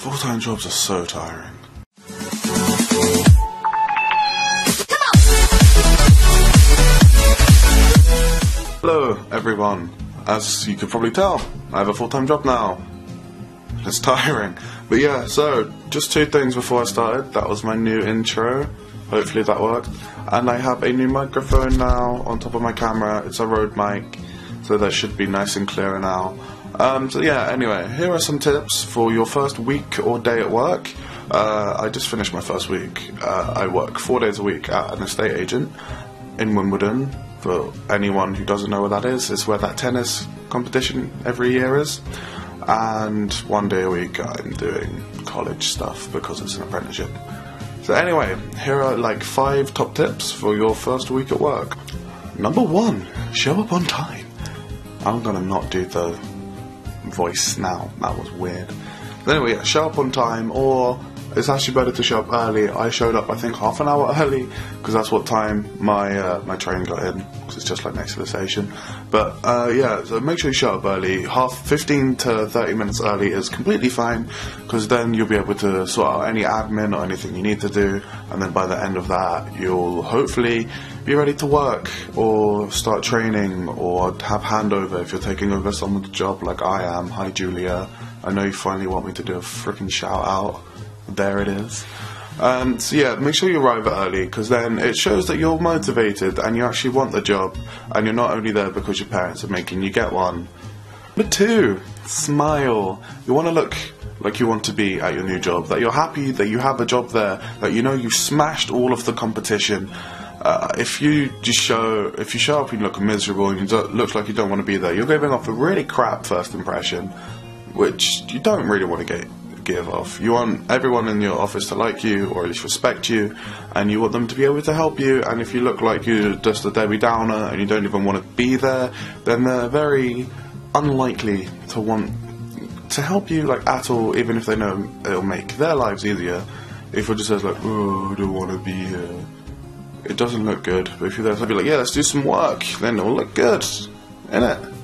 Full-time jobs are so tiring. Hello everyone. As you could probably tell, I have a full-time job now. It's tiring. But yeah, so just two things before I started. That was my new intro. Hopefully that worked. And I have a new microphone now on top of my camera. It's a Rode mic, so that should be nice and clear now. So yeah, anyway, here are some tips for your first week or day at work. I just finished my first week. I work 4 days a week at an estate agent in Wimbledon. For anyone who doesn't know where that is, it's where that tennis competition every year is. And 1 day a week I'm doing college stuff because it's an apprenticeship. So anyway, here are like 5 top tips for your first week at work. Number 1, show up on time. I'm gonna not do the voice now, that was weird. But anyway, yeah, show up on time, or it's actually better to show up early. I showed up I think half an hour early because that's what time my train got in, because it's just like next to the station. But yeah, so make sure you show up early. 15 to 30 minutes early is completely fine, because then you'll be able to sort out any admin or anything you need to do, and then by the end of that you'll hopefully be ready to work or start training or have handover if you're taking over someone's job like I am. Hi Julia, I know you finally want me to do a freaking shout out. There it is. So yeah, make sure you arrive early, because then it shows that you're motivated and you actually want the job, and you're not only there because your parents are making you get one. Number 2, smile. You want to look like you want to be at your new job, that you're happy that you have a job there, that you know you smashed all of the competition. If you show up and you look miserable and you look like you don't want to be there, you're giving off a really crap first impression, which you don't really want to give off. You want everyone in your office to like you, or at least respect you, and you want them to be able to help you. And if you look like you're just a Debbie Downer and you don't even want to be there, then they're very unlikely to want to help you like at all, even if they know it'll make their lives easier. If you're just says like, oh, I don't want to be here, it doesn't look good. But if you're there to be like, yeah, let's do some work, then it'll look good, innit?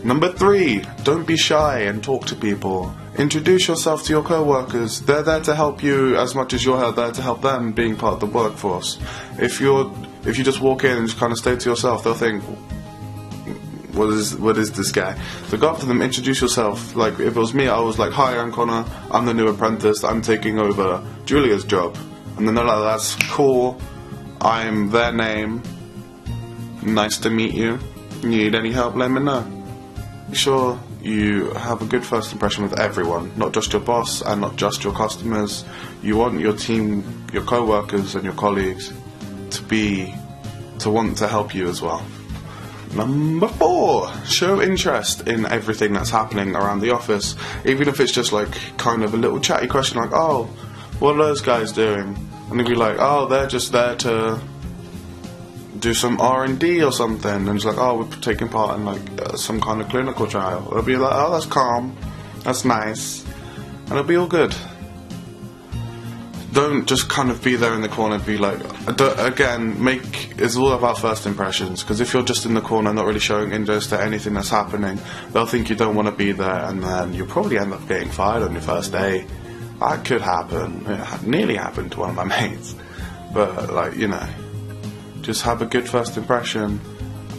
Number 3, don't be shy and talk to people. Introduce yourself to your co-workers. They're there to help you as much as you're there to help them being part of the workforce. If you just walk in and just kind of stay to yourself, they'll think, what is this guy? So go up to them, introduce yourself. Like if it was me, I was like, hi, I'm Connor, I'm the new apprentice, I'm taking over Julia's job. And then they're like, that's cool, I'm their name, nice to meet you, need any help, let me know. Be sure you have a good first impression with everyone, not just your boss and not just your customers. You want your team, your co-workers and your colleagues to want to help you as well. Number 4, show interest in everything that's happening around the office, even if it's just like kind of a little chatty question like, oh, what are those guys doing? And they'll be like, oh, they're just there to do some R&D or something, and it's like, oh, we're taking part in like some kind of clinical trial. It'll be like, oh, that's calm, that's nice, and it'll be all good. Don't just kind of be there in the corner and be like, again, it's all about first impressions, because if you're just in the corner not really showing interest to anything that's happening, they'll think you don't want to be there, and then you'll probably end up getting fired on your first day. That could happen. It nearly happened to one of my mates. But like, you know, just have a good first impression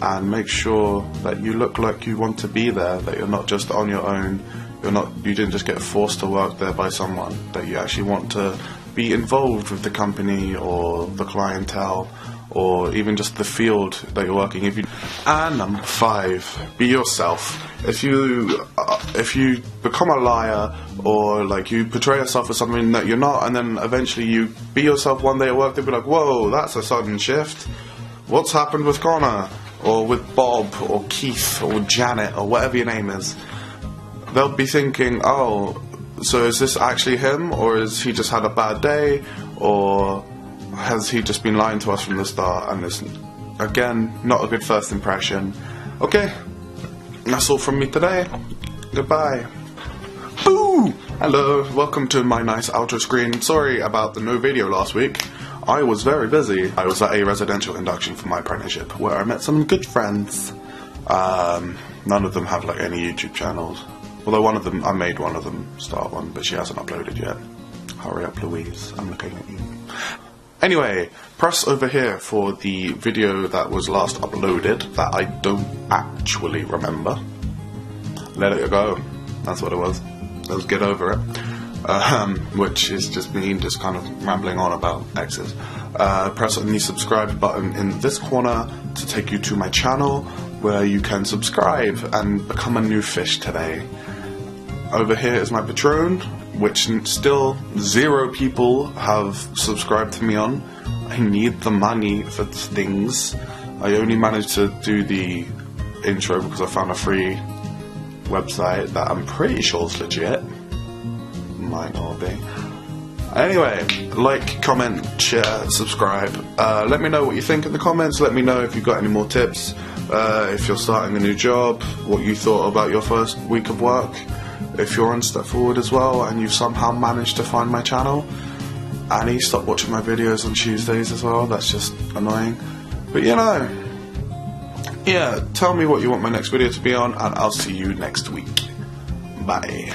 and make sure that you look like you want to be there, that you're not just on your own, you didn't just get forced to work there by someone, that you actually want to be involved with the company or the clientele or even just the field that you're working in. And number 5, be yourself. If you become a liar or like you portray yourself as something that you're not, and then eventually you be yourself one day at work, they'll be like, whoa, that's a sudden shift. What's happened with Connor? Or with Bob or Keith or Janet or whatever your name is. They'll be thinking, oh, so is this actually him, or has he just had a bad day, or has he just been lying to us from the start? And it's, again, not a good first impression. Okay, that's all from me today. Goodbye. Boo! Hello, welcome to my nice outro screen. Sorry about the no video last week. I was very busy. I was at a residential induction for my apprenticeship where I met some good friends. None of them have like any YouTube channels. Although one of them, I made one of them start one, but she hasn't uploaded yet. Hurry up, Louise, I'm looking at you. Anyway, press over here for the video that was last uploaded that I don't actually remember. Let it go. That's what it was. Let's get over it. Which is just me just kind of rambling on about exes. Press on the subscribe button in this corner to take you to my channel, where you can subscribe and become a new fish today. Over here is my Patreon, which still 0 people have subscribed to me on. I need the money for things. I only managed to do the intro because I found a free website that I'm pretty sure is legit. Might not be. Anyway, like, comment, share, subscribe. Let me know what you think in the comments. Let me know if you've got any more tips. If you're starting a new job, what you thought about your first week of work. If you're on Step Forward as well and you've somehow managed to find my channel. Annie, stop watching my videos on Tuesdays as well. That's just annoying. But you know, yeah, tell me what you want my next video to be on, and I'll see you next week. Bye.